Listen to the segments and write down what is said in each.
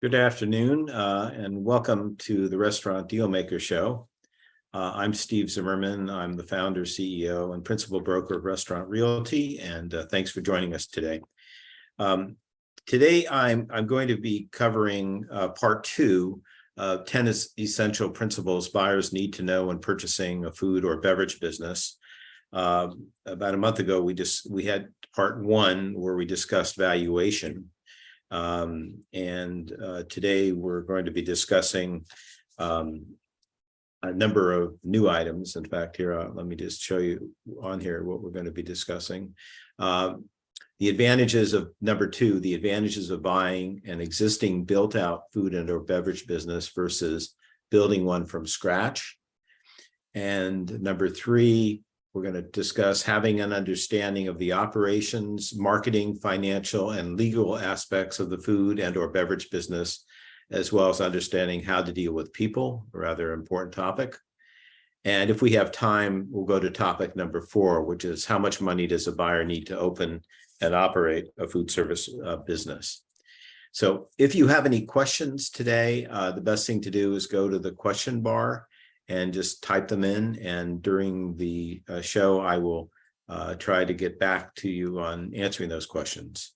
Good afternoon, and welcome to the Restaurant Dealmaker Show. I'm Steve Zimmerman. I'm the founder, CEO, and principal broker of Restaurant Realty, and thanks for joining us today. Today, I'm going to be covering part two of 10 essential principles buyers need to know when purchasing a food or beverage business. About a month ago, we had part one where we discussed valuation. Today we're going to be discussing a number of new items. In fact, here, let me just show you on here what we're going to be discussing. The advantages of number two, the advantages of buying an existing built out food and or beverage business versus building one from scratch. And number three, we're going to discuss having an understanding of the operations, marketing, financial, and legal aspects of the food and or beverage business, as well as understanding how to deal with people, a rather important topic. And if we have time, we'll go to topic number four, which is how much money does a buyer need to open and operate a food service business. So if you have any questions today, the best thing to do is go to the question bar and just type them in. And during the show, I will try to get back to you on answering those questions.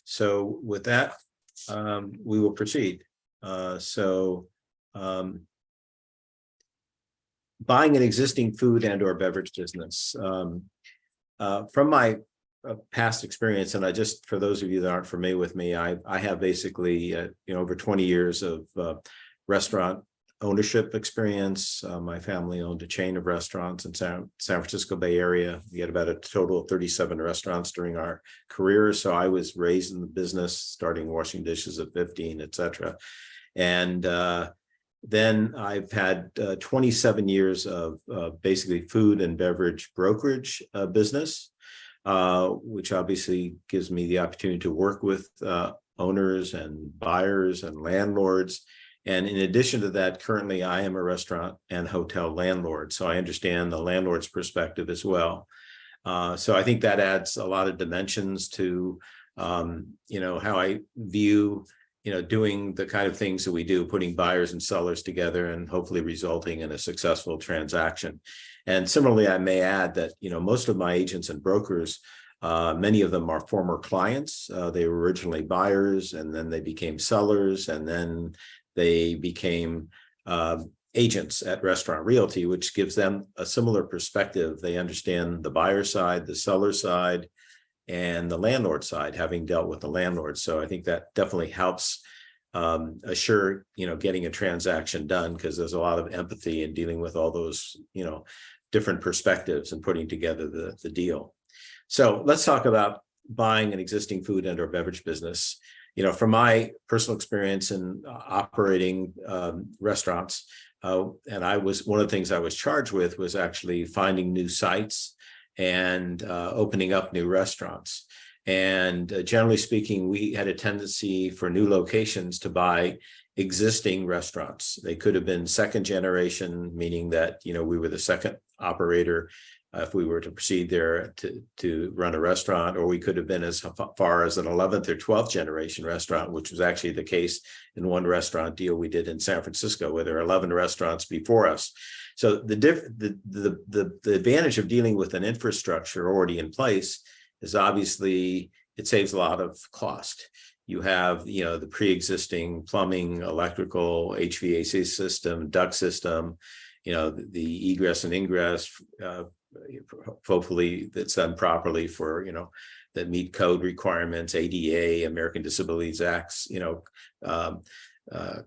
So with that, we will proceed. Buying an existing food and or beverage business. From my past experience, and for those of you that aren't familiar with me, I have basically over 20 years of restaurant ownership experience. My family owned a chain of restaurants in San Francisco Bay Area. We had about a total of 37 restaurants during our career. So I was raised in the business, starting washing dishes at 15, et cetera. And then I've had 27 years of basically food and beverage brokerage business, which obviously gives me the opportunity to work with owners and buyers and landlords. And in addition to that, currently I am a restaurant and hotel landlord, so I understand the landlord's perspective as well. So I think that adds a lot of dimensions to, how I view, doing the kind of things that we do, putting buyers and sellers together and hopefully resulting in a successful transaction. And similarly, I may add that, most of my agents and brokers, many of them are former clients. They were originally buyers, and then they became sellers, and then they became agents at Restaurant Realty, which gives them a similar perspective. They understand the buyer side, the seller side, and the landlord side, having dealt with the landlord. So I think that definitely helps assure, getting a transaction done, because there's a lot of empathy in dealing with all those, different perspectives and putting together the deal. So let's talk about buying an existing food and or beverage business. From my personal experience in operating restaurants, and one of the things I was charged with was actually finding new sites and opening up new restaurants. And generally speaking, we had a tendency for new locations to buy existing restaurants. They could have been second generation, meaning that, we were the second operator if we were to proceed there to run a restaurant, or we could have been as far as an 11th or 12th generation restaurant, which was actually the case in one restaurant deal we did in San Francisco, where there are 11 restaurants before us. So the advantage of dealing with an infrastructure already in place is obviously it saves a lot of cost. You have, the pre-existing plumbing, electrical, HVAC system, duct system, the egress and ingress, hopefully that's done properly for, that meet code requirements, ADA, American Disabilities Acts,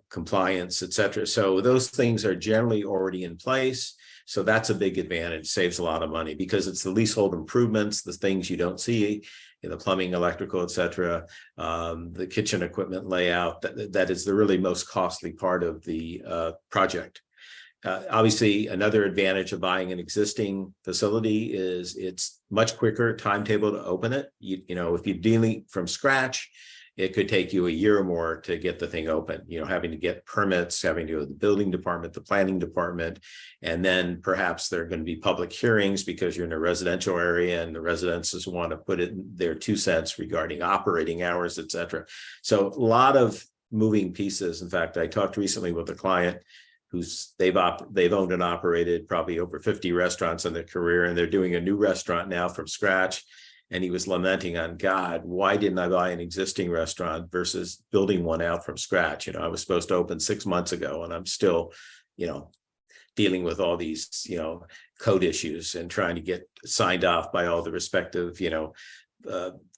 compliance, et cetera. So those things are generally already in place. So that's a big advantage, saves a lot of money, because it's the leasehold improvements, the things you don't see, the plumbing, electrical, et cetera, the kitchen equipment layout, that is the really most costly part of the project. Obviously, another advantage of buying an existing facility is it's much quicker timetable to open it. If you're dealing from scratch, it could take you a year or more to get the thing open, having to get permits, having to go to the building department, the planning department, and then perhaps there are going to be public hearings because you're in a residential area and the residences want to put in their 2 cents regarding operating hours, et cetera. So a lot of moving pieces. In fact, I talked recently with a client they've owned and operated probably over 50 restaurants in their career, and they're doing a new restaurant now from scratch. And he was lamenting on God, why didn't I buy an existing restaurant versus building one out from scratch? I was supposed to open 6 months ago, and I'm still, dealing with all these, code issues and trying to get signed off by all the respective,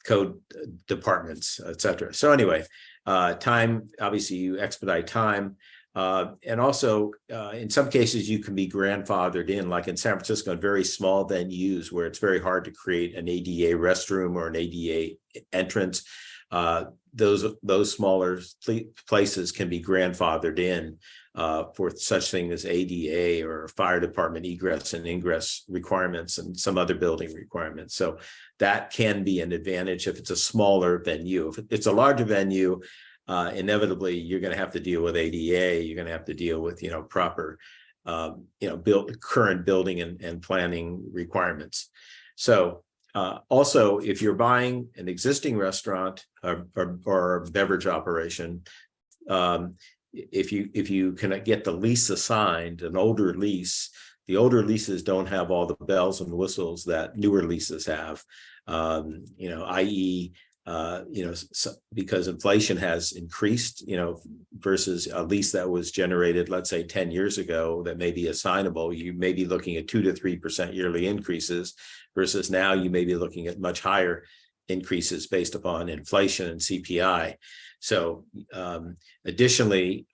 code departments, et cetera. So anyway, time, obviously you expedite time. And also, in some cases, you can be grandfathered in, like in San Francisco, very small venues where it's very hard to create an ADA restroom or an ADA entrance. Those smaller places can be grandfathered in for such thing as ADA or fire department egress and ingress requirements and some other building requirements. So that can be an advantage if it's a smaller venue. If it's a larger venue, inevitably you're going to have to deal with ADA. You're going to have to deal with proper current building and planning requirements. So also, if you're buying an existing restaurant or beverage operation, if you can get the lease assigned, an older lease, the older leases don't have all the bells and whistles that newer leases have, i.e., because inflation has increased, versus a lease that was generated, let's say 10 years ago, that may be assignable, you may be looking at 2 to 3% yearly increases, versus now you may be looking at much higher increases based upon inflation and CPI. So additionally,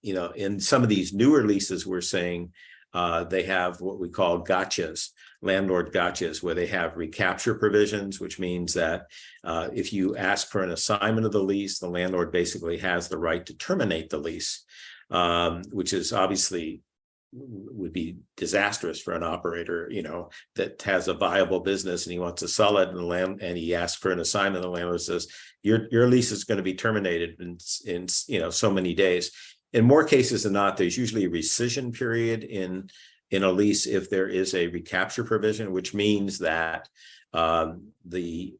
in some of these newer leases, we're saying they have what we call gotchas, landlord gotchas, where they have recapture provisions, which means that if you ask for an assignment of the lease, the landlord basically has the right to terminate the lease, which is obviously would be disastrous for an operator, that has a viable business and he wants to sell it, and he asks for an assignment. The landlord says, your lease is going to be terminated in so many days. In more cases than not, there's usually a rescission period in a lease if there is a recapture provision, which means that the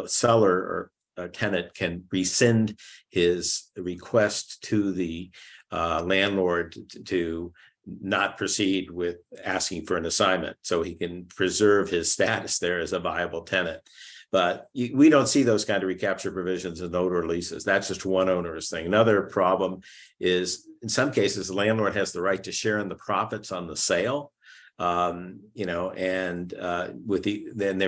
seller or a tenant can rescind his request to the landlord to not proceed with asking for an assignment, so he can preserve his status there as a viable tenant. But we don't see those kind of recapture provisions in older leases. That's just one onerous thing. Another problem is, in some cases, the landlord has the right to share in the profits on the sale. Then there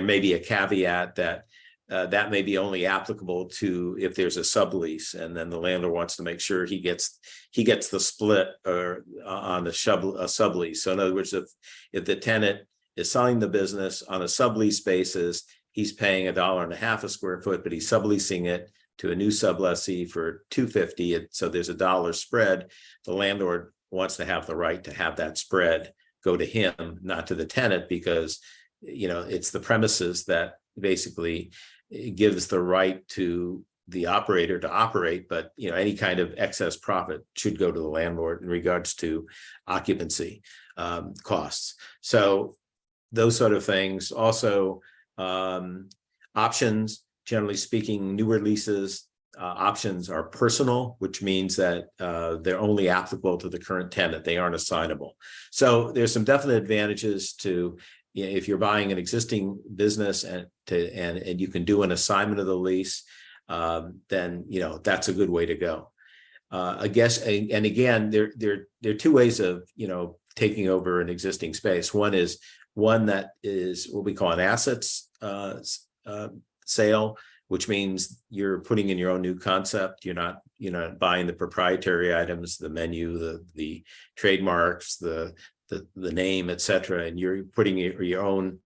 may be a caveat that that may be only applicable to if there's a sublease, and then the landlord wants to make sure he gets the split or on a sublease. So in other words, if the tenant is selling the business on a sublease basis, he's paying $1.50 a square foot, but he's subleasing it to a new sublessee for $2.50. So there's $1 spread. The landlord wants to have the right to have that spread go to him, not to the tenant, because it's the premises that basically gives the right to the operator to operate, but any kind of excess profit should go to the landlord in regards to occupancy costs. So those sort of things. Also, options, generally speaking, newer leases, options are personal, which means that they're only applicable to the current tenant. They aren't assignable. So there's some definite advantages to, if you're buying an existing business and you can do an assignment of the lease, then that's a good way to go. I guess, and again, there are two ways of taking over an existing space. One that is what we call an assets sale, which means you're putting in your own new concept. You're not buying the proprietary items, the menu, the trademarks, the name, et cetera, and you're putting your own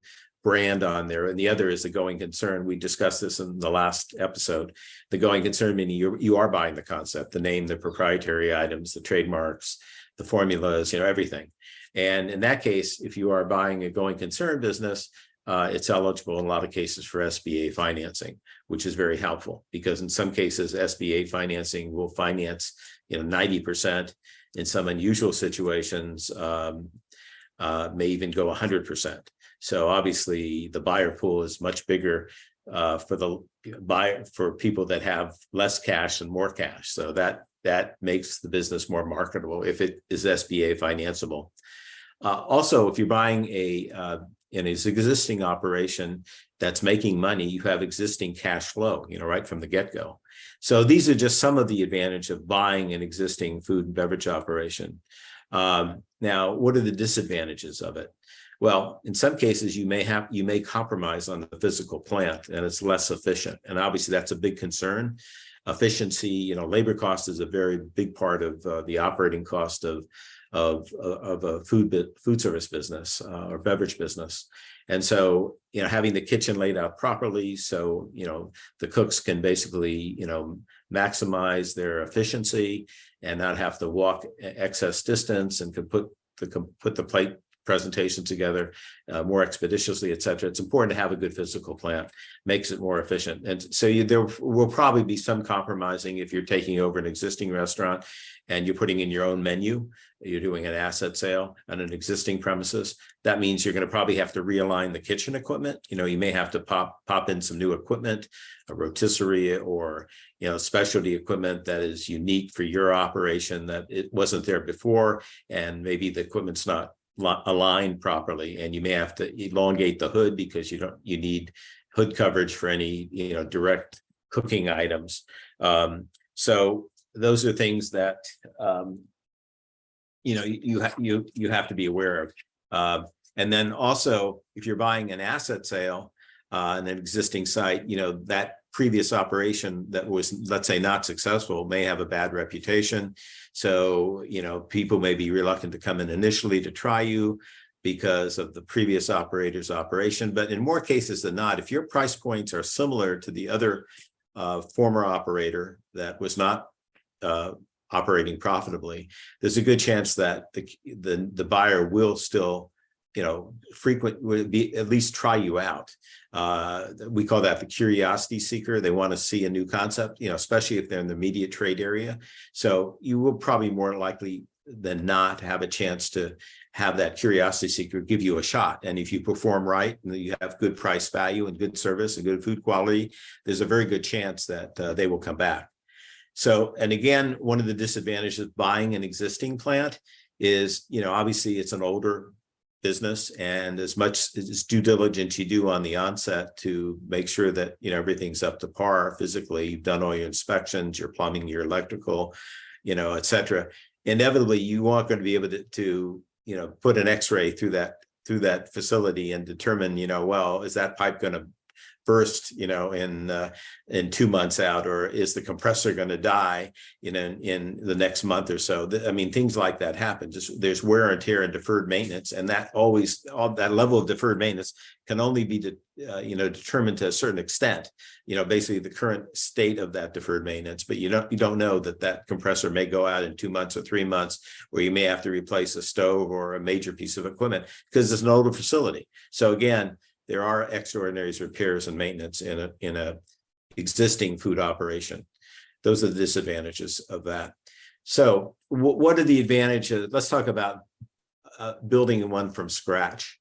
brand on there. And the other is the going concern. We discussed this in the last episode. The going concern meaning you are buying the concept, the name, the proprietary items, the trademarks, the formulas, everything. And in that case, if you are buying a going concern business, it's eligible in a lot of cases for SBA financing, which is very helpful because in some cases, SBA financing will finance, 90%. In some unusual situations, may even go 100%. So obviously, the buyer pool is much bigger for people that have less cash and more cash. So that makes the business more marketable if it is SBA financeable. Also, if you're buying in an existing operation that's making money, you have existing cash flow, right from the get-go. So these are just some of the advantage of buying an existing food and beverage operation. Now, what are the disadvantages of it? Well, in some cases, you may compromise on the physical plant and it's less efficient. And obviously that's a big concern. Efficiency, labor cost is a very big part of the operating cost of a food service business or beverage business. And so, having the kitchen laid out properly, so, the cooks can basically, maximize their efficiency and not have to walk excess distance and can put the plate presentation together more expeditiously, et cetera. It's important to have a good physical plant, makes it more efficient. And so there will probably be some compromising if you're taking over an existing restaurant and you're putting in your own menu, you're doing an asset sale on an existing premises. That means you're going to probably have to realign the kitchen equipment. You may have to pop in some new equipment, a rotisserie or, specialty equipment that is unique for your operation that it wasn't there before. And maybe the equipment's not aligned properly, and you may have to elongate the hood because you need hood coverage for any direct cooking items. So those are things that you have to be aware of. And then also, if you're buying an asset sale on an existing site, that previous operation that was, let's say, not successful may have a bad reputation. So, people may be reluctant to come in initially to try you because of the previous operator's operation. But in more cases than not, if your price points are similar to the other former operator that was not operating profitably, there's a good chance that the buyer will still would be at least try you out. We call that the curiosity seeker. They want to see a new concept, especially if they're in the immediate trade area. So you will probably more likely than not have a chance to have that curiosity seeker give you a shot. And if you perform right and you have good price value and good service and good food quality, there's a very good chance that they will come back. So, and again, one of the disadvantages of buying an existing plant is, obviously it's an older business, and as much as due diligence you do on the onset to make sure that everything's up to par physically, you've done all your inspections, your plumbing, your electrical, et cetera. Inevitably, you aren't going to be able to put an X-ray through that facility and determine, well, is that pipe going to burst, in 2 months out, or is the compressor going to die, in the next month or so? Things like that happen. There's wear and tear and deferred maintenance, and that level of deferred maintenance can only be, determined to a certain extent. Basically the current state of that deferred maintenance, but you don't know that compressor may go out in 2 months or 3 months, or you may have to replace a stove or a major piece of equipment because it's an older facility. So again, there are extraordinary repairs and maintenance in a existing food operation. Those are the disadvantages of that. So what are the advantages? Let's talk about building one from scratch.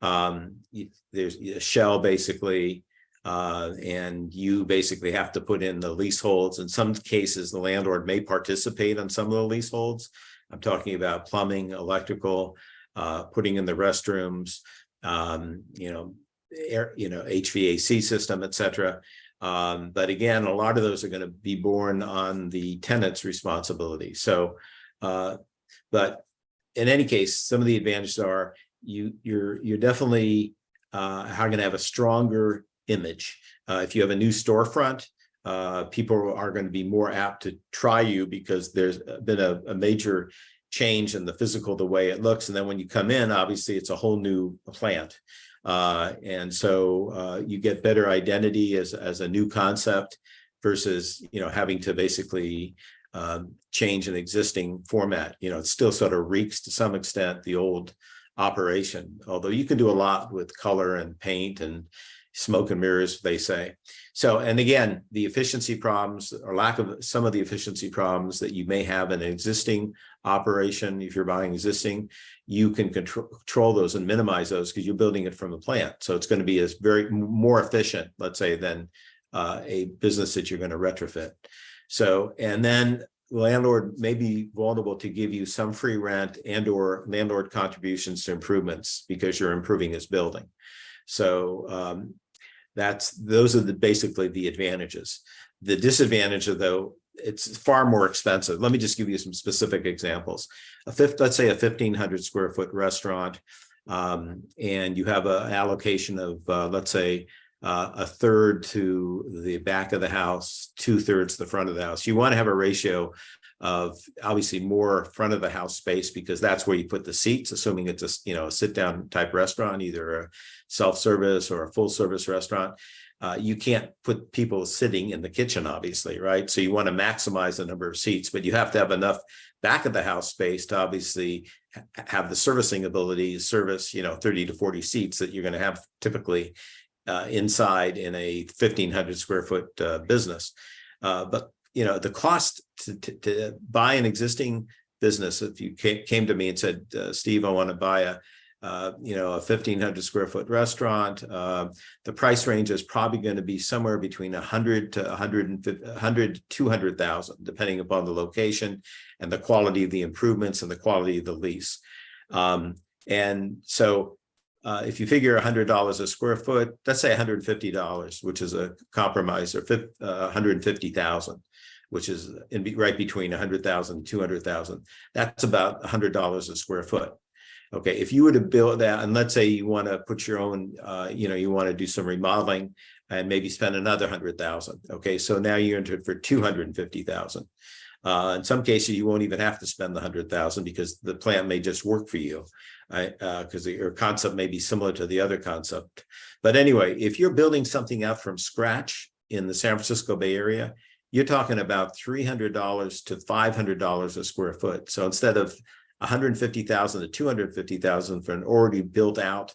There's a shell basically, and you basically have to put in the leaseholds. In some cases, the landlord may participate on some of the leaseholds. I'm talking about plumbing, electrical, putting in the restrooms, HVAC system, et cetera. But again, a lot of those are going to be borne on the tenant's responsibility. So, but in any case, some of the advantages are you're definitely going to have a stronger image. If you have a new storefront, people are going to be more apt to try you because there's been a major change in the physical, the way it looks. And then when you come in, obviously it's a whole new plant. And so you get better identity as a new concept versus, having to basically change an existing format. It still sort of reeks to some extent the old operation, although you can do a lot with color and paint and smoke and mirrors, they say. So, and again, the efficiency problems or lack of some of the efficiency problems that you may have in an existing operation, if you're buying existing, you can control those and minimize those because you're building it from a plant. So it's going to be as very more efficient, let's say, than a business that you're going to retrofit. So, and then landlord may be vulnerable to give you some free rent and or landlord contributions to improvements because you're improving his building. So those are basically the advantages. The disadvantage, though, it's far more expensive. Let me just give you some specific examples. Let's say a 1,500 square foot restaurant, and you have an allocation of let's say a third to the back of the house, 2/3 the front of the house. You want to have a ratio of obviously more front of the house space because that's where you put the seats, assuming it's a sit down type restaurant, either a self-service or a full service restaurant. You can't put people sitting in the kitchen, obviously, right? So you want to maximize the number of seats, but you have to have enough back of the house space to obviously have the servicing ability to service 30 to 40 seats that you're going to have typically inside in a 1,500 square foot business. But the cost to buy an existing business, if you came to me and said, Steve, I want to buy a 1,500 square foot restaurant, the price range is probably going to be somewhere between 100 to 200,000, depending upon the location and the quality of the improvements and the quality of the lease. And so if you figure $100 a square foot, let's say $150, which is a compromise, or 150,000, which is right between 100,000 and 200,000. That's about $100 a square foot. Okay, if you were to build that, and let's say you want to put your own, you want to do some remodeling and maybe spend another 100,000. Okay, so now you're entered for 250,000. In some cases, you won't even have to spend the 100,000 because the plant may just work for you, because your concept may be similar to the other concept. But anyway, if you're building something out from scratch in the San Francisco Bay Area, you're talking about $300 to $500 a square foot. So instead of 150,000 to 250,000 for an already built out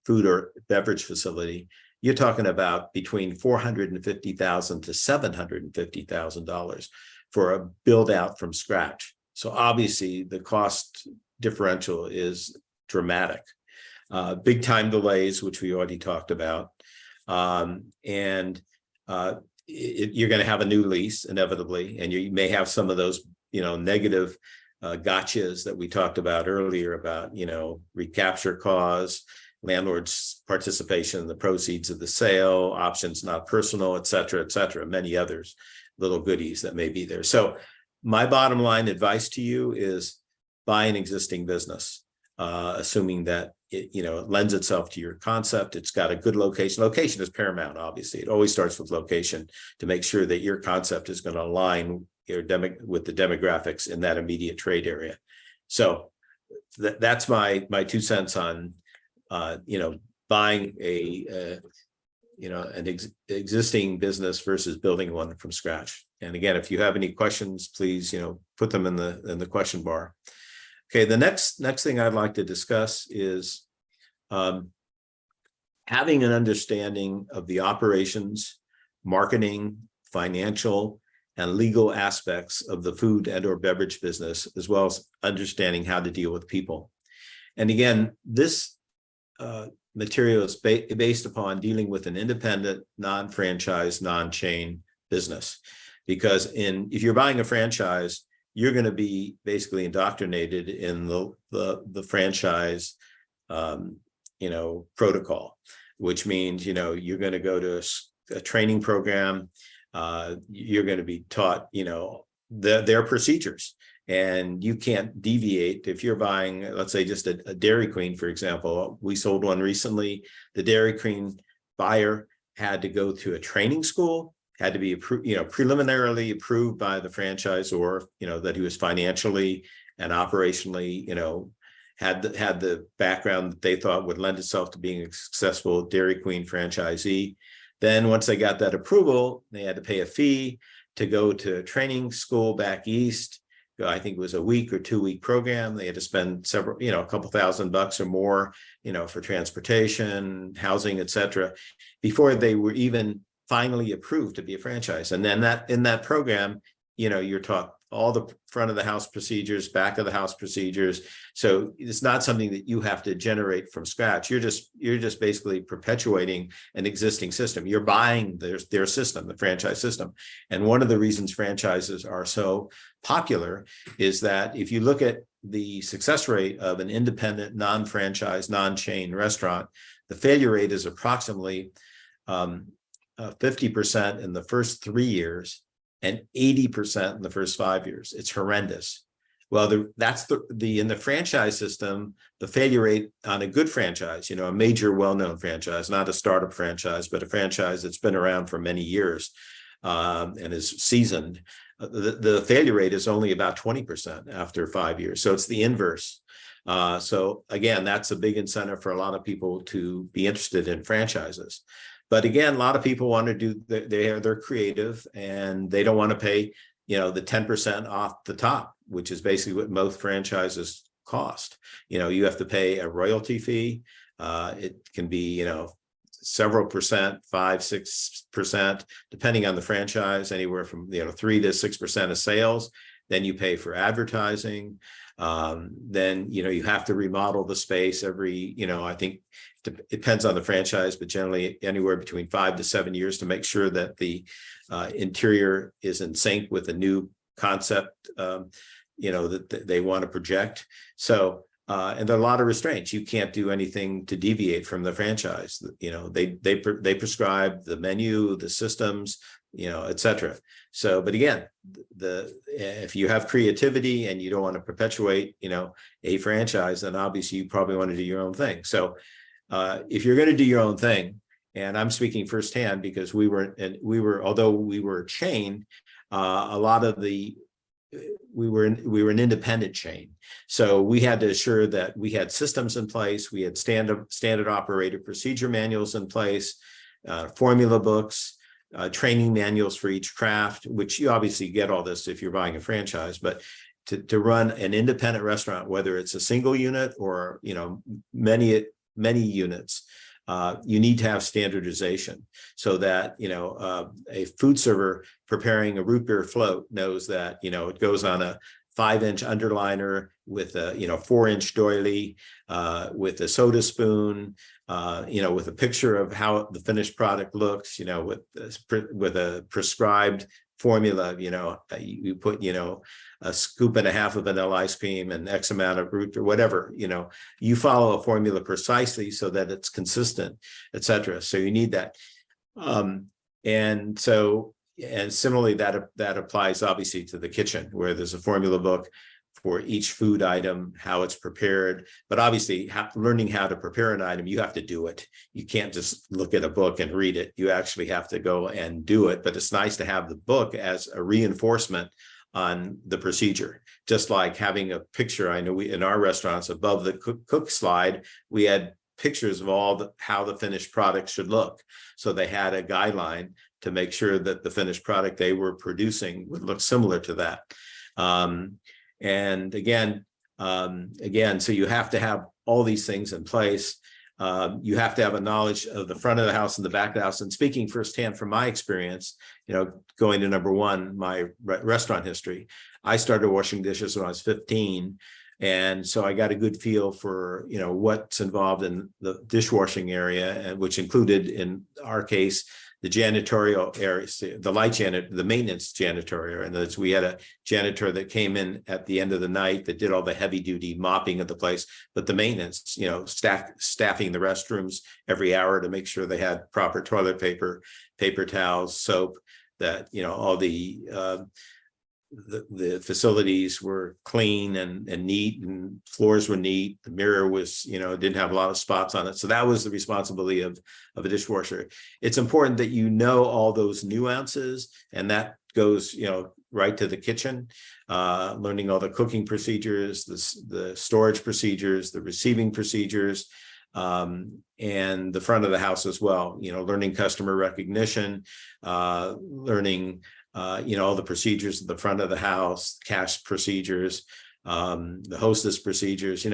food or beverage facility, you're talking about between $450,000 to $750,000 for a build out from scratch. So obviously the cost differential is dramatic. Big time delays, which we already talked about, and you're going to have a new lease inevitably, and you may have some of those negative gotchas that we talked about earlier about, recapture clause, landlord's participation in the proceeds of the sale, options not personal, et cetera, many others, little goodies that may be there. So my bottom line advice to you is buy an existing business, assuming that it lends itself to your concept. It's got a good location. Location is paramount, obviously. It always starts with location to make sure that your concept is going to align with the demographics in that immediate trade area. So that's my 2 cents on buying an existing business versus building one from scratch. And again, if you have any questions, please put them in the question bar. Okay, the next thing I'd like to discuss is having an understanding of the operations, marketing, financial, and legal aspects of the food and or beverage business, as well as understanding how to deal with people. And again, this material is based upon dealing with an independent, non-franchise, non-chain business. Because if you're buying a franchise, you're going to be basically indoctrinated in the franchise, protocol, which means, you're going to go to a training program. You're going to be taught, their procedures, and you can't deviate. If you're buying, let's say, just a Dairy Queen, for example, we sold one recently. The Dairy Queen buyer had to go to a training school, had to be preliminarily approved by the franchisor, that he was financially and operationally, had the background that they thought would lend itself to being a successful Dairy Queen franchisee. Then once they got that approval, they had to pay a fee to go to training school back east, I think it was a week or 2 week program. They had to spend several, a couple $1,000 or more, for transportation, housing, etc., before they were even finally approved to be a franchise. And then in that program, you're taught all the front of the house procedures, back of the house procedures. So it's not something that you have to generate from scratch. You're just basically perpetuating an existing system. You're buying their system, the franchise system. And one of the reasons franchises are so popular is that if you look at the success rate of an independent, non-franchise, non-chain restaurant, the failure rate is approximately 50% in the first 3 years and 80% in the first 5 years. It's horrendous. Well, in the franchise system, the failure rate on a good franchise, a major well-known franchise, not a startup franchise, but a franchise that's been around for many years and is seasoned, the failure rate is only about 20% after 5 years. So it's the inverse. So again, that's a big incentive for a lot of people to be interested in franchises. But again, a lot of people want to do, they're creative and they don't want to pay, the 10% off the top, which is basically what most franchises cost. You have to pay a royalty fee. It can be, several percent, 5-6%, depending on the franchise, anywhere from 3 to 6% of sales. Then you pay for advertising. Then you have to remodel the space every, I think it depends on the franchise, but generally anywhere between 5 to 7 years to make sure that the interior is in sync with the new concept, that they want to project. So, and there are a lot of restraints. You can't do anything to deviate from the franchise. They prescribe the menu, the systems, etc. So, but again, if you have creativity and you don't want to perpetuate, a franchise, then obviously you probably want to do your own thing. So, if you're going to do your own thing, and I'm speaking firsthand because although we were a chain, a lot of we were an independent chain. So we had to assure that we had systems in place, we had standard operator procedure manuals in place, formula books, training manuals for each craft, which you obviously get all this if you're buying a franchise, but to run an independent restaurant, whether it's a single unit or many units, you need to have standardization so that a food server preparing a root beer float knows that it goes on a 5-inch underliner with a 4-inch doily, with a soda spoon, with a picture of how the finished product looks, with a prescribed formula. You put a scoop and a half of vanilla ice cream and X amount of root or whatever. You follow a formula precisely so that it's consistent, etc. So you need that, and similarly that applies obviously to the kitchen, where there's a formula book for each food item, how it's prepared. But obviously, learning how to prepare an item, you have to do it. You can't just look at a book and read it. You actually have to go and do it. But it's nice to have the book as a reinforcement on the procedure. Just like having a picture, I know in our restaurants above the cook slide, we had pictures of how the finished product should look. So they had a guideline to make sure that the finished product they were producing would look similar to that. And again, so you have to have all these things in place. You have to have a knowledge of the front of the house and the back of the house. And speaking firsthand from my experience, going to number one, my restaurant history, I started washing dishes when I was 15. And so I got a good feel for, what's involved in the dishwashing area, and which included, in our case, the janitorial areas, the maintenance janitorial. And we had a janitor that came in at the end of the night that did all the heavy duty mopping of the place, but the maintenance, staffing the restrooms every hour to make sure they had proper toilet paper, paper towels, soap, that, all the facilities were clean and neat, and floors were neat. The mirror was, didn't have a lot of spots on it. So that was the responsibility of a dishwasher. It's important that all those nuances, and that goes, right to the kitchen, learning all the cooking procedures, the storage procedures, the receiving procedures, and the front of the house as well, learning customer recognition, learning all the procedures at the front of the house, cash procedures, the hostess procedures,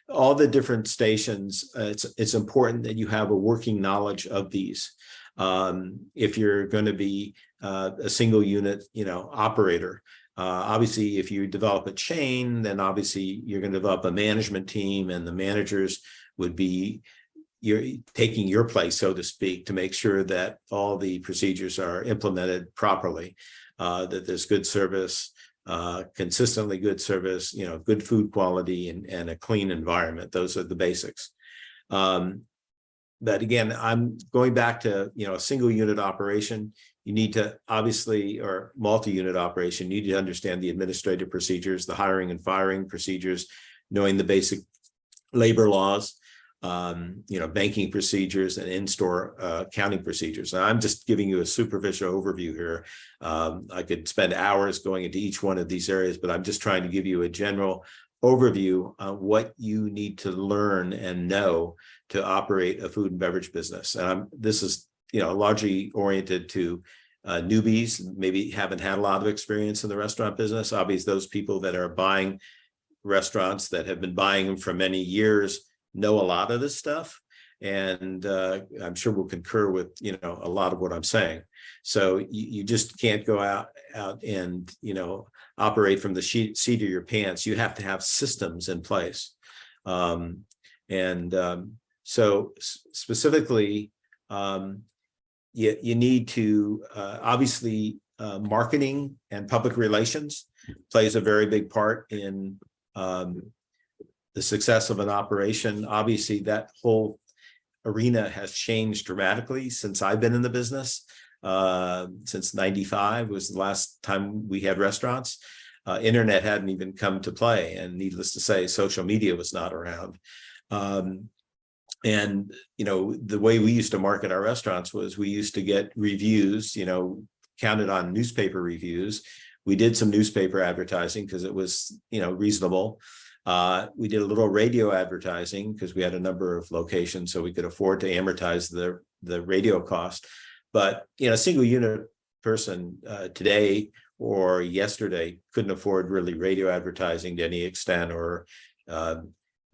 all the different stations. It's important that you have a working knowledge of these. If you're going to be a single unit, operator, obviously, if you develop a chain, then obviously you're going to develop a management team, and the managers would be you're taking your place, so to speak, to make sure that all the procedures are implemented properly, that there's good service, consistently good service, good food quality, and a clean environment. Those are the basics. But again, I'm going back to, a single unit operation. You need to obviously, or multi-unit operation, you need to understand the administrative procedures, the hiring and firing procedures, knowing the basic labor laws, banking procedures, and in-store accounting procedures. And I'm just giving you a superficial overview here. I could spend hours going into each one of these areas, but I'm just trying to give you a general overview of what you need to learn and know to operate a food and beverage business. And this is, largely oriented to newbies, maybe haven't had a lot of experience in the restaurant business. Obviously, those people that are buying restaurants, that have been buying them for many years, know a lot of this stuff. And I'm sure we'll concur with, a lot of what I'm saying. So you just can't go out and, operate from the seat of your pants. You have to have systems in place. So specifically, you need to, obviously, marketing and public relations plays a very big part in the success of an operation. Obviously, that whole arena has changed dramatically since I've been in the business. Since '95 was the last time we had restaurants. Internet hadn't even come to play, and needless to say, social media was not around. And the way we used to market our restaurants was we used to get reviews, counted on newspaper reviews. We did some newspaper advertising because it was, reasonable. We did a little radio advertising because we had a number of locations, so we could afford to amortize the radio cost. But a single unit person today or yesterday couldn't afford really radio advertising to any extent, or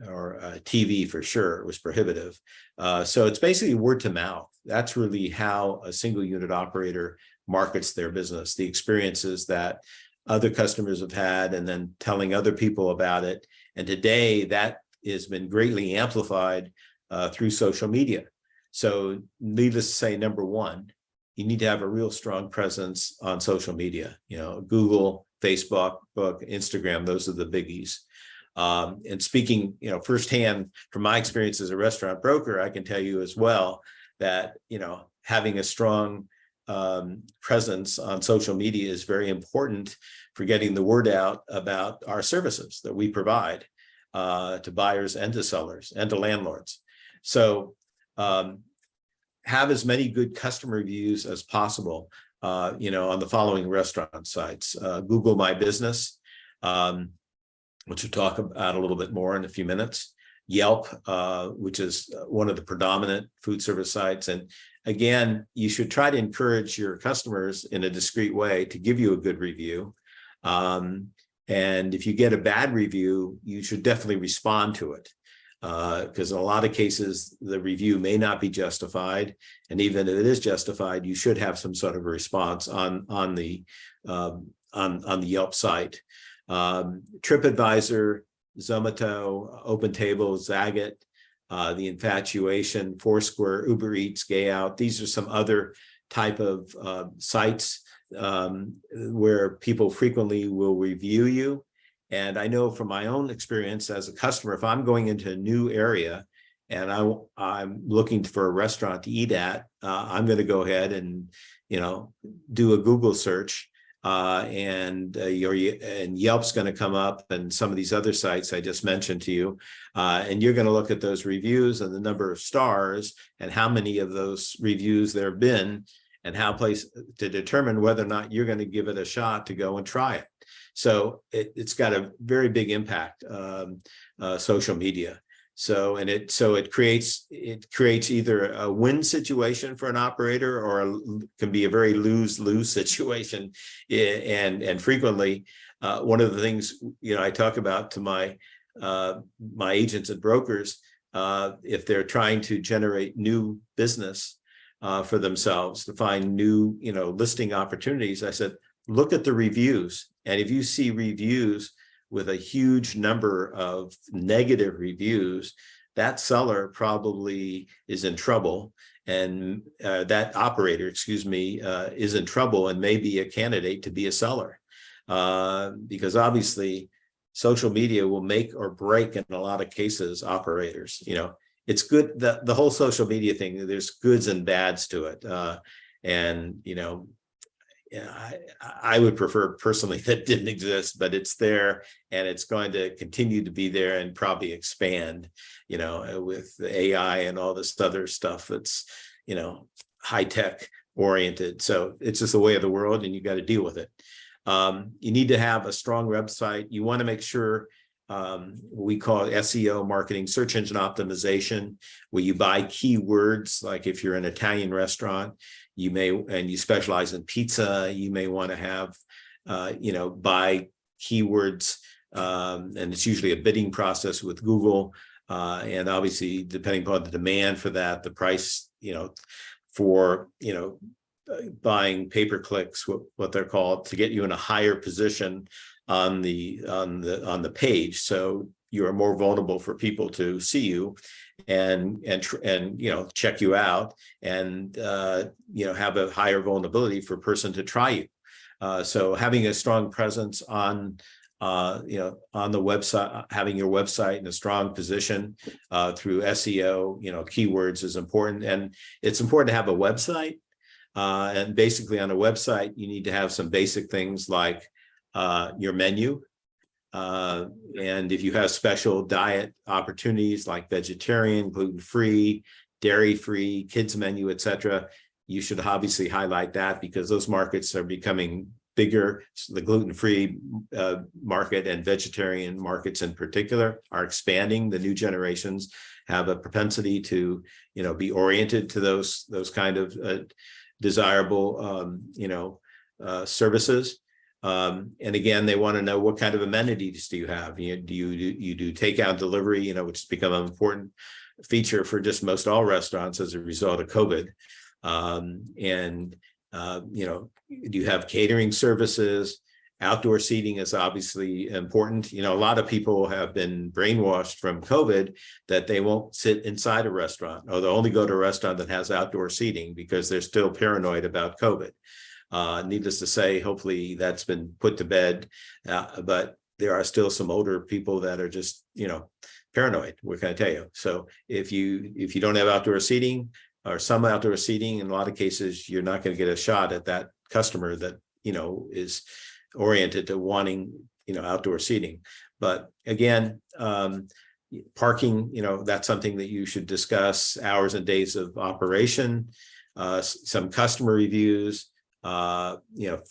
TV for sure. It was prohibitive. So it's basically word to mouth. That's really how a single unit operator markets their business, the experiences that other customers have had, and then telling other people about it. And today that has been greatly amplified through social media. So needless to say, number one, you need to have a real strong presence on social media, Google, Facebook, Instagram, those are the biggies. And speaking, firsthand from my experience as a restaurant broker, I can tell you as well that, having a strong presence on social media is very important for getting the word out about our services that we provide to buyers and to sellers and to landlords. So have as many good customer reviews as possible, on the following restaurant sites: Google My Business, which we'll talk about a little bit more in a few minutes. Yelp, which is one of the predominant food service sites. And again, you should try to encourage your customers in a discreet way to give you a good review. And if you get a bad review, you should definitely respond to it. Because in a lot of cases, the review may not be justified. And even if it is justified, you should have some sort of a response on the Yelp site. TripAdvisor, Zomato, OpenTable, Zagat, The Infatuation, Foursquare, Uber Eats, Gayout. These are some other type of sites where people frequently will review you. And I know from my own experience as a customer, if I'm going into a new area and I'm looking for a restaurant to eat at, I'm going to go ahead and, do a Google search. And Yelp's going to come up, and some of these other sites I just mentioned to you, and you're going to look at those reviews and the number of stars and how many of those reviews there have been, and to determine whether or not you're going to give it a shot to go and try it. So it's got a very big impact, social media. So it creates either a win situation for an operator, or can be a very lose-lose situation. And frequently, one of the things I talk about to my agents and brokers, if they're trying to generate new business for themselves, to find new listing opportunities, I said, look at the reviews, and if you see reviews with a huge number of negative reviews, that seller probably is in trouble, and that operator, is in trouble and may be a candidate to be a seller, because obviously social media will make or break, in a lot of cases, operators. It's good that the whole social media thing, there's goods and bads to it, and I would prefer personally that didn't exist, but it's there, and it's going to continue to be there and probably expand, with the AI and all this other stuff that's, high tech oriented. So it's just the way of the world, and you got to deal with it. You need to have a strong website. You want to make sure, we call it SEO, marketing, search engine optimization, where you buy keywords. Like if you're an Italian restaurant, and you specialize in pizza, you may want to have, buy keywords, and it's usually a bidding process with Google. And obviously, depending upon the demand for that, the price, for, buying pay-per-clicks, what they're called, to get you in a higher position on the page, so you're more vulnerable for people to see you and check you out, and have a higher vulnerability for a person to try you. So having a strong presence on on the website, having your website in a strong position through SEO, keywords is important, and it's important to have a website. And basically, on a website, you need to have some basic things like your menu. And if you have special diet opportunities like vegetarian, gluten-free, dairy-free, kids menu, etc., you should obviously highlight that, because those markets are becoming bigger. So the gluten-free market and vegetarian markets in particular are expanding. The new generations have a propensity to, be oriented to those kind of desirable, services. And again, they want to know, what kind of amenities do you have? Do you do takeout delivery, which has become an important feature for just most all restaurants as a result of COVID. Do you have catering services? Outdoor seating is obviously important. A lot of people have been brainwashed from COVID that they won't sit inside a restaurant, or they'll only go to a restaurant that has outdoor seating because they're still paranoid about COVID. Needless to say, hopefully that's been put to bed, but there are still some older people that are just, paranoid. What can I tell you? So if you don't have outdoor seating, or some outdoor seating, in a lot of cases, you're not going to get a shot at that customer that, is oriented to wanting, outdoor seating. But again, parking, that's something that you should discuss. Hours and days of operation, some customer reviews,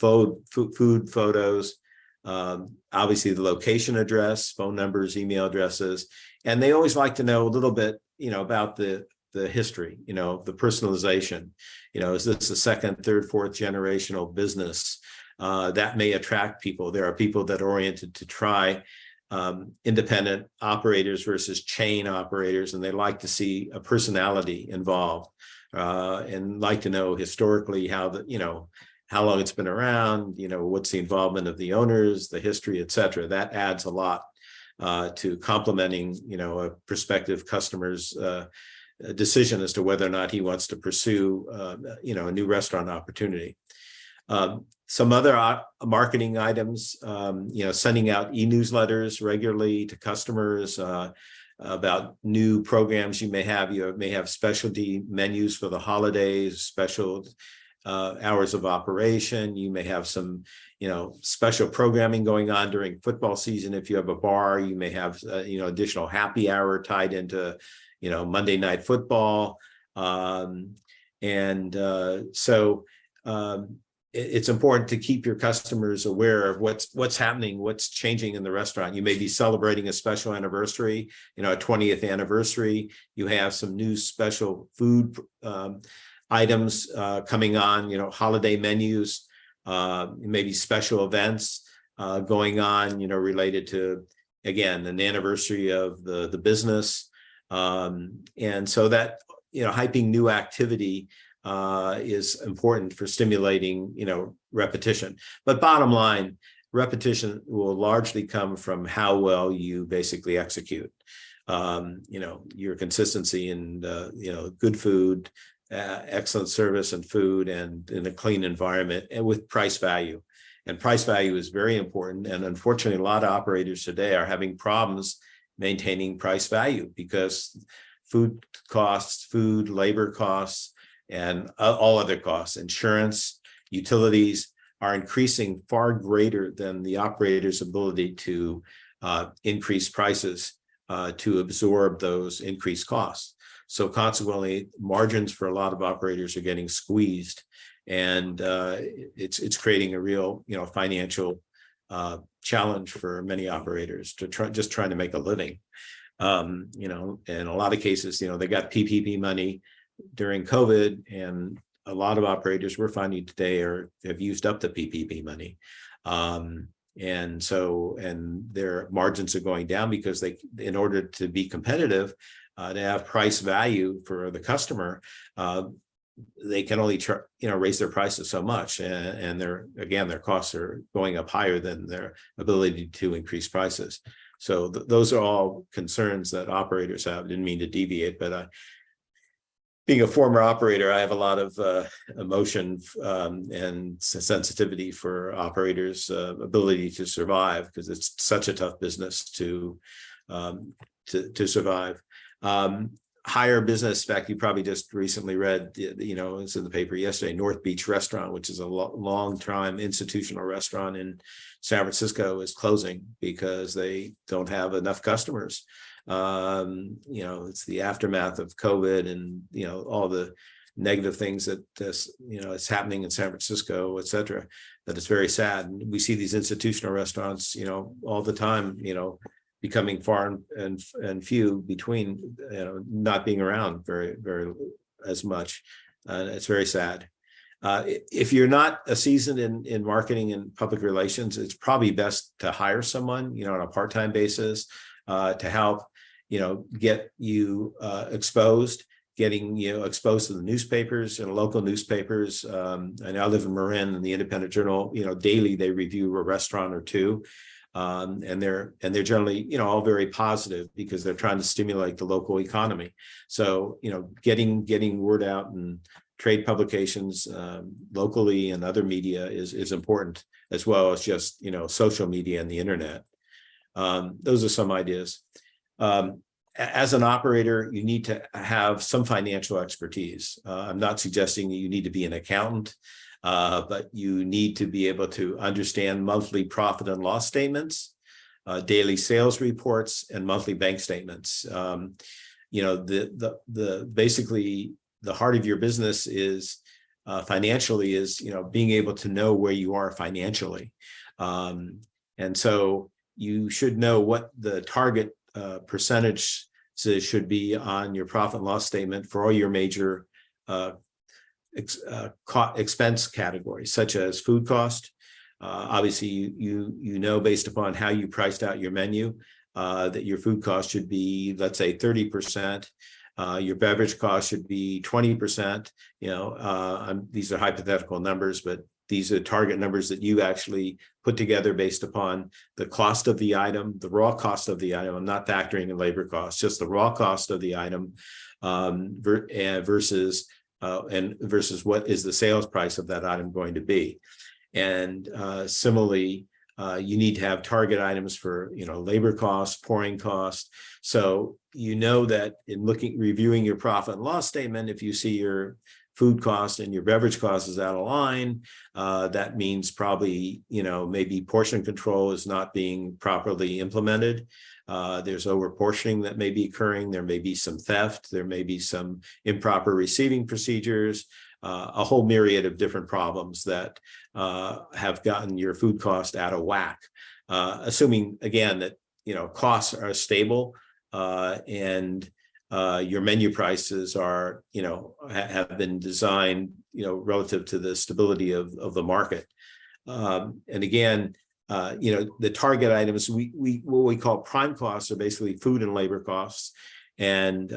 food photos, obviously the location address, phone numbers, email addresses, and they always like to know a little bit, about the history, the personalization. Is this a second, third, fourth generational business? That may attract people. There are people that are oriented to try independent operators versus chain operators, and they like to see a personality involved, and like to know historically how long it's been around, what's the involvement of the owners, the history, et cetera. That adds a lot to complementing, a prospective customer's decision as to whether or not he wants to pursue, a new restaurant opportunity. Some other marketing items, sending out e-newsletters regularly to customers about new programs you may have. You may have specialty menus for the holidays, special hours of operation. You may have some, special programming going on during football season. If you have a bar, you may have, additional happy hour tied into, Monday Night Football. it's important to keep your customers aware of what's happening, what's changing in the restaurant. You may be celebrating a special anniversary, a 20th anniversary. You have some new special food items coming on, holiday menus, maybe special events going on, related to, again, an anniversary of the business. And so that, hyping new activity is important for stimulating, repetition. But bottom line, repetition will largely come from how well you basically execute. Your consistency and, good food, excellent service and food, and in a clean environment, and with price value. And price value is very important. And unfortunately, a lot of operators today are having problems maintaining price value because food costs, labor costs, and all other costs, insurance, utilities, are increasing far greater than the operator's ability to increase prices to absorb those increased costs. So consequently, margins for a lot of operators are getting squeezed, and it's creating a real, financial challenge for many operators to trying to make a living. In a lot of cases, they got PPP money during COVID, and a lot of operators we're finding today have used up the PPP money. And their margins are going down because in order to be competitive, to have price value for the customer, they can only raise their prices so much, and their costs are going up higher than their ability to increase prices. So those are all concerns that operators have. Didn't mean to deviate, but being a former operator, I have a lot of emotion and sensitivity for operators' ability to survive, because it's such a tough business to survive. Higher business. In fact, you probably just recently read, it's in the paper yesterday, North Beach Restaurant, which is a long-time institutional restaurant in San Francisco, is closing because they don't have enough customers. It's the aftermath of COVID and, all the negative things that it's happening in San Francisco, et cetera, that it's very sad. And we see these institutional restaurants, all the time, becoming far and few between, not being around very, very as much. It's very sad. If you're not a seasoned in marketing and public relations, it's probably best to hire someone, on a part-time basis, to help, get you exposed, getting exposed to the newspapers and local newspapers. I know I live in Marin, and the Independent Journal, daily they review a restaurant or two. And they're generally, all very positive because they're trying to stimulate the local economy. So, getting word out and trade publications locally and other media is important, as well as just, social media and the internet. Those are some ideas. As an operator, you need to have some financial expertise. I'm not suggesting that you need to be an accountant. But you need to be able to understand monthly profit and loss statements, daily sales reports, and monthly bank statements. Basically the heart of your business is financially is being able to know where you are financially, and so you should know what the target percentage should be on your profit and loss statement for all your major expense categories, such as food cost. Obviously, you based upon how you priced out your menu, that your food cost should be, let's say, 30%. Your beverage cost should be 20%. These are hypothetical numbers, but these are target numbers that you actually put together based upon the cost of the item, the raw cost of the item. I'm not factoring in labor costs, just the raw cost of the item, versus what is the sales price of that item going to be. And similarly, you need to have target items for labor costs, pouring costs. So that in reviewing your profit and loss statement, if you see your food cost and your beverage cost is out of line, that means probably, maybe portion control is not being properly implemented. There's over-portioning that may be occurring. There may be some theft. There may be some improper receiving procedures, a whole myriad of different problems that have gotten your food cost out of whack. Assuming, again, that, costs are stable and your menu prices are, have been designed, relative to the stability of the market. And again, the target items, what we call prime costs are basically food and labor costs. And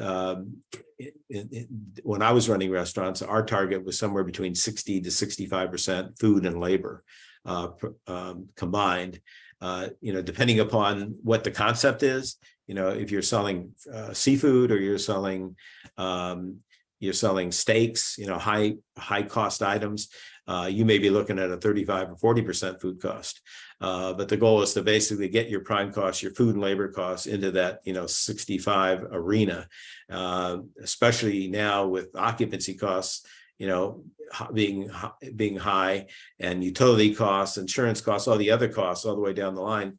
when I was running restaurants, our target was somewhere between 60 to 65% food and labor combined. Depending upon what the concept is, if you're selling seafood or you're selling steaks, high cost items, you may be looking at a 35 or 40% food cost. But the goal is to basically get your prime costs, your food and labor costs into that, 65 arena, especially now with occupancy costs, being high, and utility costs, insurance costs, all the other costs all the way down the line.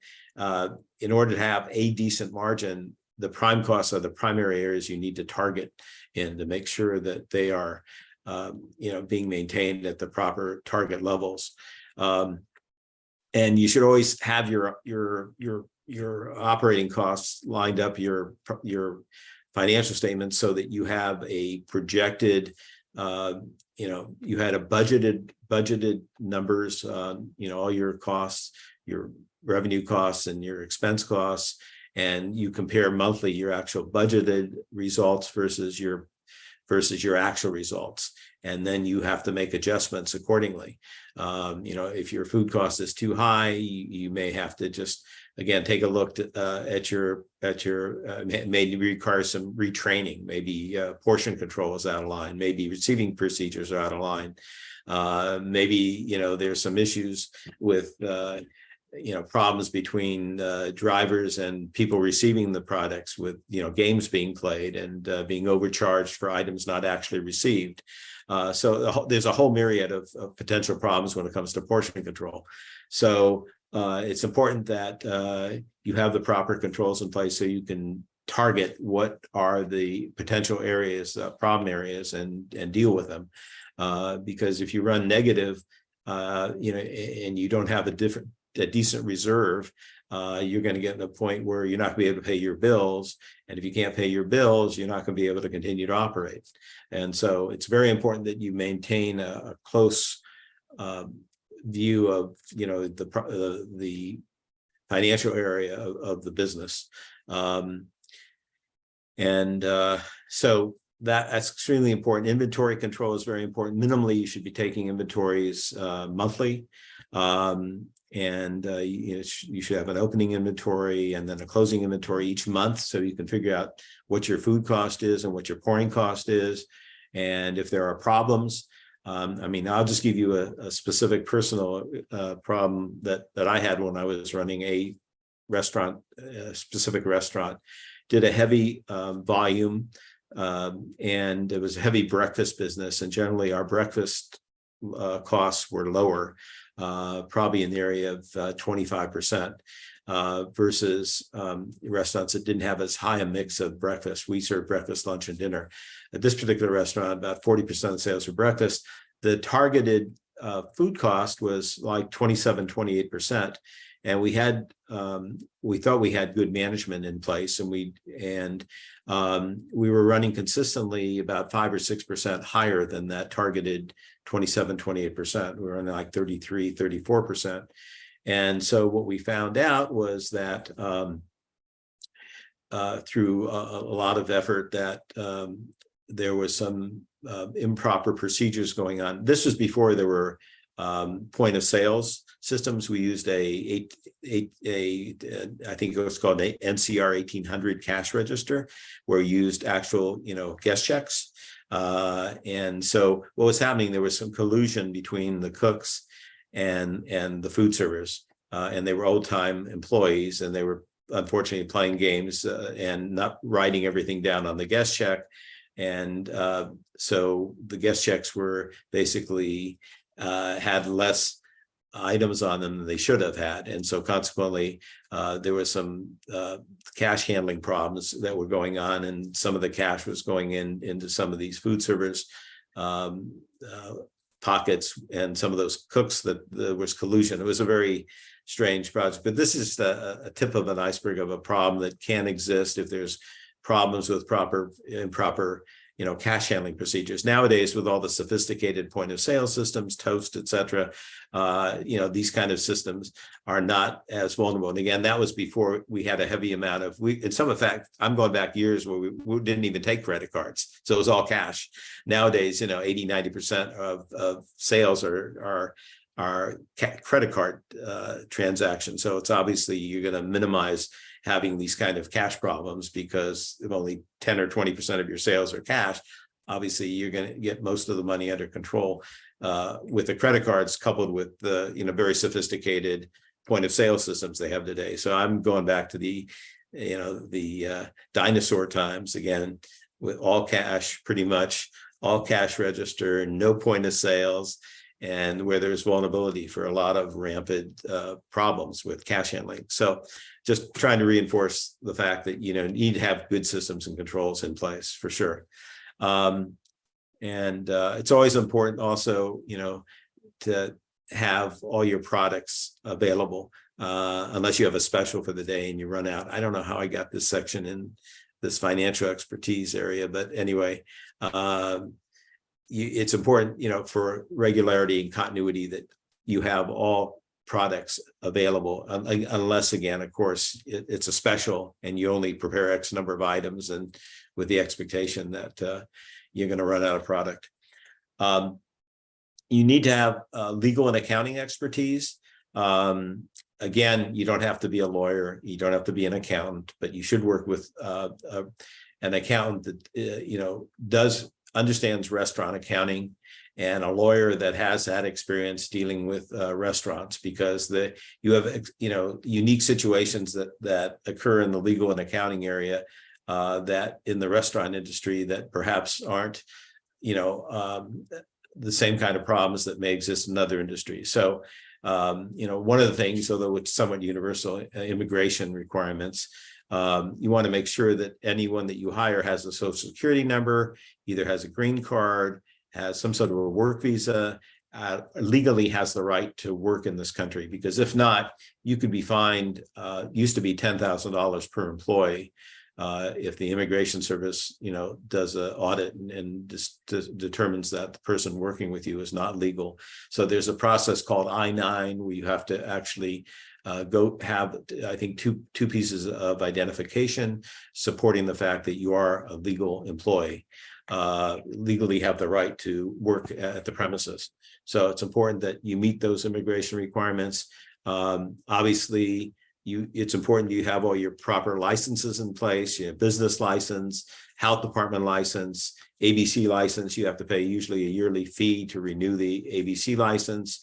In order to have a decent margin, the prime costs are the primary areas you need to target in to make sure that they are, being maintained at the proper target levels. And you should always have your operating costs lined up, your financial statements, so that you have a projected, you had a budgeted numbers, all your costs, your revenue costs and your expense costs, and you compare monthly your actual budgeted results versus your actual results. And then you have to make adjustments accordingly. If your food cost is too high, you may have to just, again, take a look at your may require some retraining. Maybe portion control is out of line. Maybe receiving procedures are out of line. Maybe, there's some issues with, problems between drivers and people receiving the products, with, games being played and being overcharged for items not actually received. So there's a whole myriad of potential problems when it comes to portion control. So it's important that you have the proper controls in place so you can target what are the potential areas, problem areas, and deal with them. Because if you run negative, and you don't have a decent reserve, you're going to get to a point where you're not going to be able to pay your bills. And if you can't pay your bills, you're not going to be able to continue to operate. And so it's very important that you maintain a close view of, the financial area of the business. So that's extremely important. Inventory control is very important. Minimally, you should be taking inventories monthly. You should have an opening inventory and then a closing inventory each month, so you can figure out what your food cost is and what your pouring cost is. And if there are problems, I'll just give you a specific personal problem that I had when I was running a restaurant, a specific restaurant. Did a heavy volume, and it was a heavy breakfast business, and generally our breakfast costs were lower, probably in the area of 25%, versus restaurants that didn't have as high a mix of breakfast. We serve breakfast, lunch, and dinner. At this particular restaurant, about 40% of sales were breakfast. The targeted food cost was like 27-28%. And we thought we had good management in place, and we were running consistently about 5 or 6% higher than that targeted 27-28%. We were running like 33-34%. And so what we found out was that through a lot of effort, that there was some improper procedures going on. This was before there were point of sales systems. We used I think it was called an NCR 1800 cash register, where we used actual, guest checks. And so what was happening, there was some collusion between the cooks and the food servers, and they were old-time employees, and they were unfortunately playing games and not writing everything down on the guest check. And so the guest checks were basically had less items on them than they should have had. And so consequently, there was some cash handling problems that were going on, and some of the cash was going into some of these food service pockets, and some of those cooks that there was collusion. It was a very strange project, but this is a tip of an iceberg of a problem that can exist if there's problems with improper cash handling procedures. Nowadays, with all the sophisticated point of sale systems, Toast, et cetera, these kind of systems are not as vulnerable. And again, that was before we had a heavy amount of, in some fact, I'm going back years where we didn't even take credit cards. So it was all cash. Nowadays, 80, 90% of sales are credit card transactions. So it's obviously you're going to minimize having these kind of cash problems, because if only 10 or 20% of your sales are cash, obviously you're going to get most of the money under control with the credit cards, coupled with the very sophisticated point of sale systems they have today. So I'm going back to the dinosaur times again, with all cash, pretty much all cash register, no point of sales, and where there's vulnerability for a lot of rampant problems with cash handling. So just trying to reinforce the fact that, need to have good systems and controls in place for sure. And it's always important also, to have all your products available, unless you have a special for the day and you run out. I don't know how I got this section in this financial expertise area, but anyway, it's important, for regularity and continuity, that you have all products available, unless, again, of course, it's a special and you only prepare X number of items, and with the expectation that you're going to run out of product. You need to have legal and accounting expertise. Again, you don't have to be a lawyer, you don't have to be an accountant, but you should work with an accountant that understands restaurant accounting, and a lawyer that has that experience dealing with restaurants, because you have unique situations that occur in the legal and accounting area that in the restaurant industry that perhaps aren't the same kind of problems that may exist in other industries. So one of the things, although it's somewhat universal, immigration requirements, you want to make sure that anyone that you hire has a social security number, either has a green card, has some sort of a work visa, legally has the right to work in this country. Because if not, you could be fined, used to be $10,000 per employee, if the immigration service, does an audit and determines that the person working with you is not legal. So there's a process called I-9 where you have to actually go have, I think, two pieces of identification supporting the fact that you are a legal employee, legally have the right to work at the premises. So it's important that you meet those immigration requirements. Obviously, it's important you have all your proper licenses in place, business license, health department license, ABC license. You have to pay usually a yearly fee to renew the ABC license.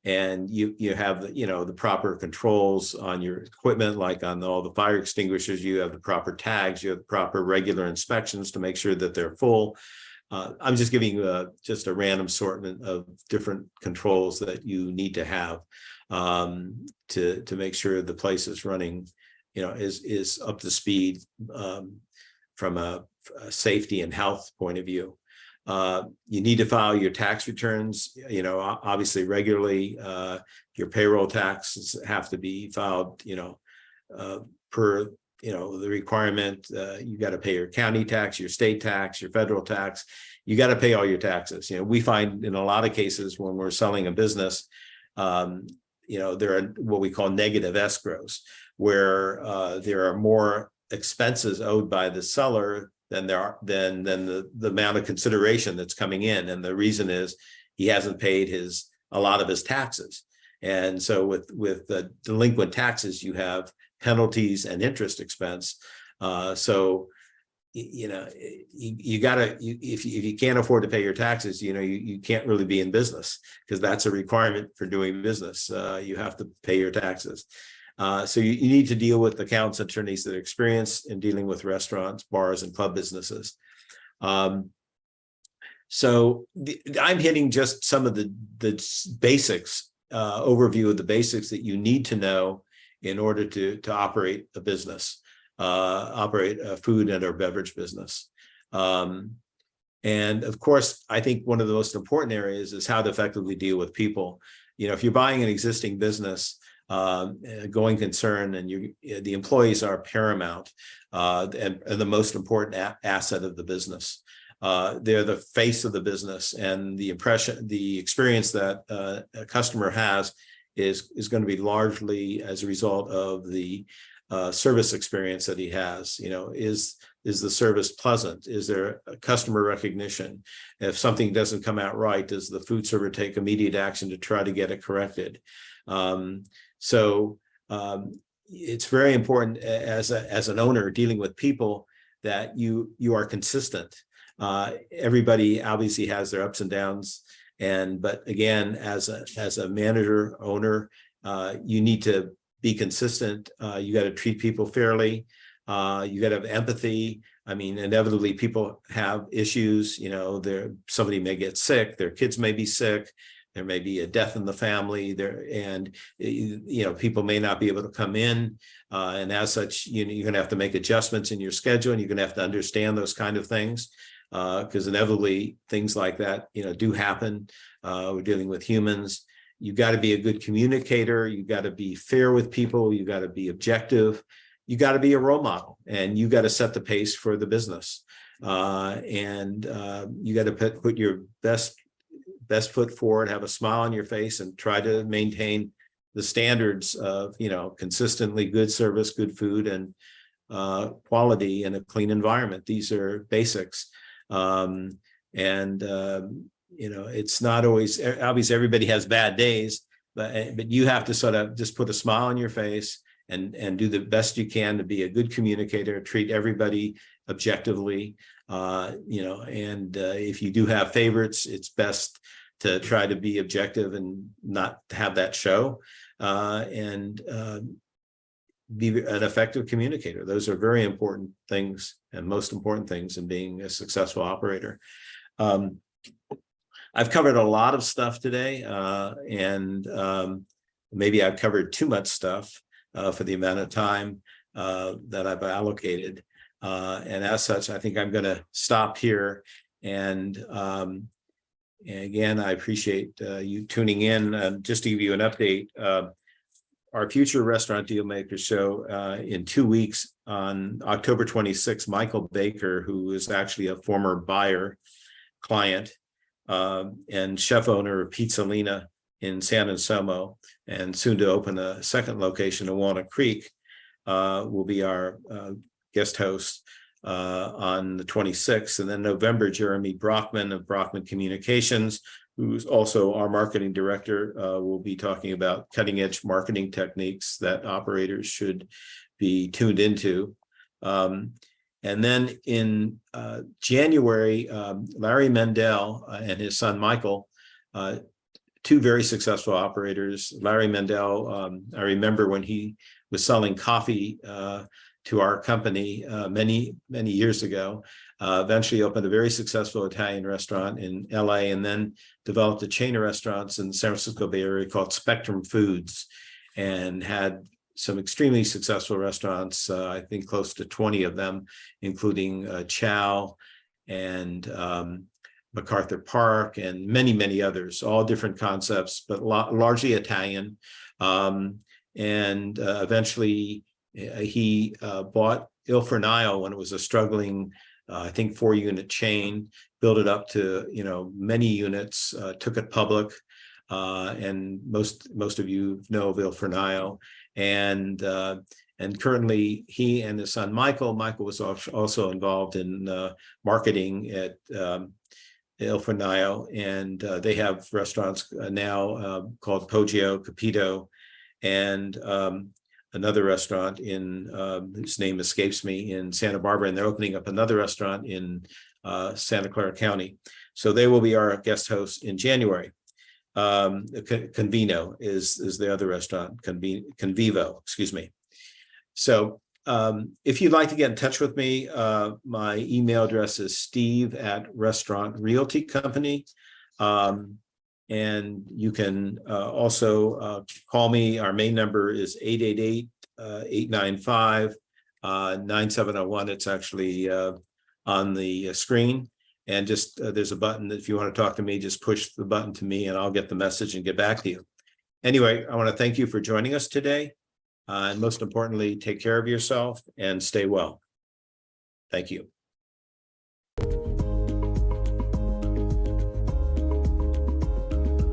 And you have the proper controls on your equipment, like on all the fire extinguishers. You have the proper tags, you have the proper regular inspections to make sure that they're full. I'm just giving you just a random assortment of different controls that you need to have to make sure the place is running, is up to speed from a safety and health point of view. You need to file your tax returns, obviously regularly. Your payroll taxes have to be filed, per, the requirement. You got to pay your county tax, your state tax, your federal tax. You got to pay all your taxes. We find in a lot of cases when we're selling a business, there are what we call negative escrows, where there are more expenses owed by the seller than the amount of consideration that's coming in. And the reason is he hasn't paid a lot of his taxes. And so with the delinquent taxes, you have penalties and interest expense. So you gotta, if you can't afford to pay your taxes, you can't really be in business, because that's a requirement for doing business. You have to pay your taxes. So you need to deal with accountants, attorneys that are experienced in dealing with restaurants, bars, and club businesses. I'm hitting just some of the basics, overview of the basics that you need to know in order to operate a business, operate a food and or beverage business. And of course, I think one of the most important areas is how to effectively deal with people. If you're buying an existing business, going concern, and the employees are paramount, and the most important asset of the business. They're the face of the business, and the experience that a customer has is going to be largely as a result of the service experience that he has. Is the service pleasant? Is there a customer recognition? If something doesn't come out right, does the food server take immediate action to try to get it corrected? It's very important as an owner dealing with people that you are consistent. Everybody obviously has their ups and downs, but again, as a manager, owner, you need to be consistent. You got to treat people fairly. You got to have empathy. I mean, inevitably people have issues. Somebody may get sick, their kids may be sick, there may be a death in the family there, and people may not be able to come in, and as such, you're going to have to make adjustments in your schedule, and you're going to have to understand those kind of things, because inevitably things like that do happen. We're dealing with humans. You got to be a good communicator. You got to be fair with people. You got to be objective. You got to be a role model, and you got to set the pace for the business. And you got to put your best foot forward, have a smile on your face, and try to maintain the standards of consistently good service, good food, and quality in a clean environment. These are basics. It's not always obvious. Everybody has bad days, but you have to sort of just put a smile on your face and do the best you can to be a good communicator, treat everybody objectively. If you do have favorites, it's best to try to be objective and not have that show, and be an effective communicator. Those are very important things, and most important things in being a successful operator. I've covered a lot of stuff today, and maybe I've covered too much stuff for the amount of time that I've allocated. And as such, I think I'm going to stop here. And again, I appreciate you tuning in. Just to give you an update, our future Restaurant Dealmaker Show in 2 weeks on October 26th, Michael Baker, who is actually a former buyer client and chef owner of Pizzalina in San Anselmo, and soon to open a second location in Walnut Creek, will be our guest host on the 26th. And then November, Jeremy Brockman of Brockman Communications, who's also our marketing director, will be talking about cutting edge marketing techniques that operators should be tuned into. And then in January, Larry Mendel and his son Michael, two very successful operators. Larry Mendel, I remember when he was selling coffee to our company many years ago, eventually opened a very successful Italian restaurant in LA, and then developed a chain of restaurants in the San Francisco Bay Area called Spectrum Foods, and had some extremely successful restaurants, I think close to 20 of them, including Chow and MacArthur Park and many others, all different concepts, but largely Italian. Eventually he bought Il Fornaio when it was a struggling, I think 4-unit chain, built it up to many units, took it public, and most of you know of Il Fornaio. And currently he and his son Michael was also involved in marketing at Il Fornaio, and they have restaurants now called Poggio, Capito, and another restaurant in whose name escapes me, in Santa Barbara, and they're opening up another restaurant in Santa Clara County. So they will be our guest hosts in January. Convino is the other restaurant, Convivo, excuse me. So if you'd like to get in touch with me, my email address is steve@Restaurant Realty Company. And you can also call me. Our main number is 888-895-9701. It's actually on the screen. And just there's a button that if you want to talk to me, just push the button to me and I'll get the message and get back to you. Anyway, I want to thank you for joining us today. And most importantly, take care of yourself and stay well. Thank you.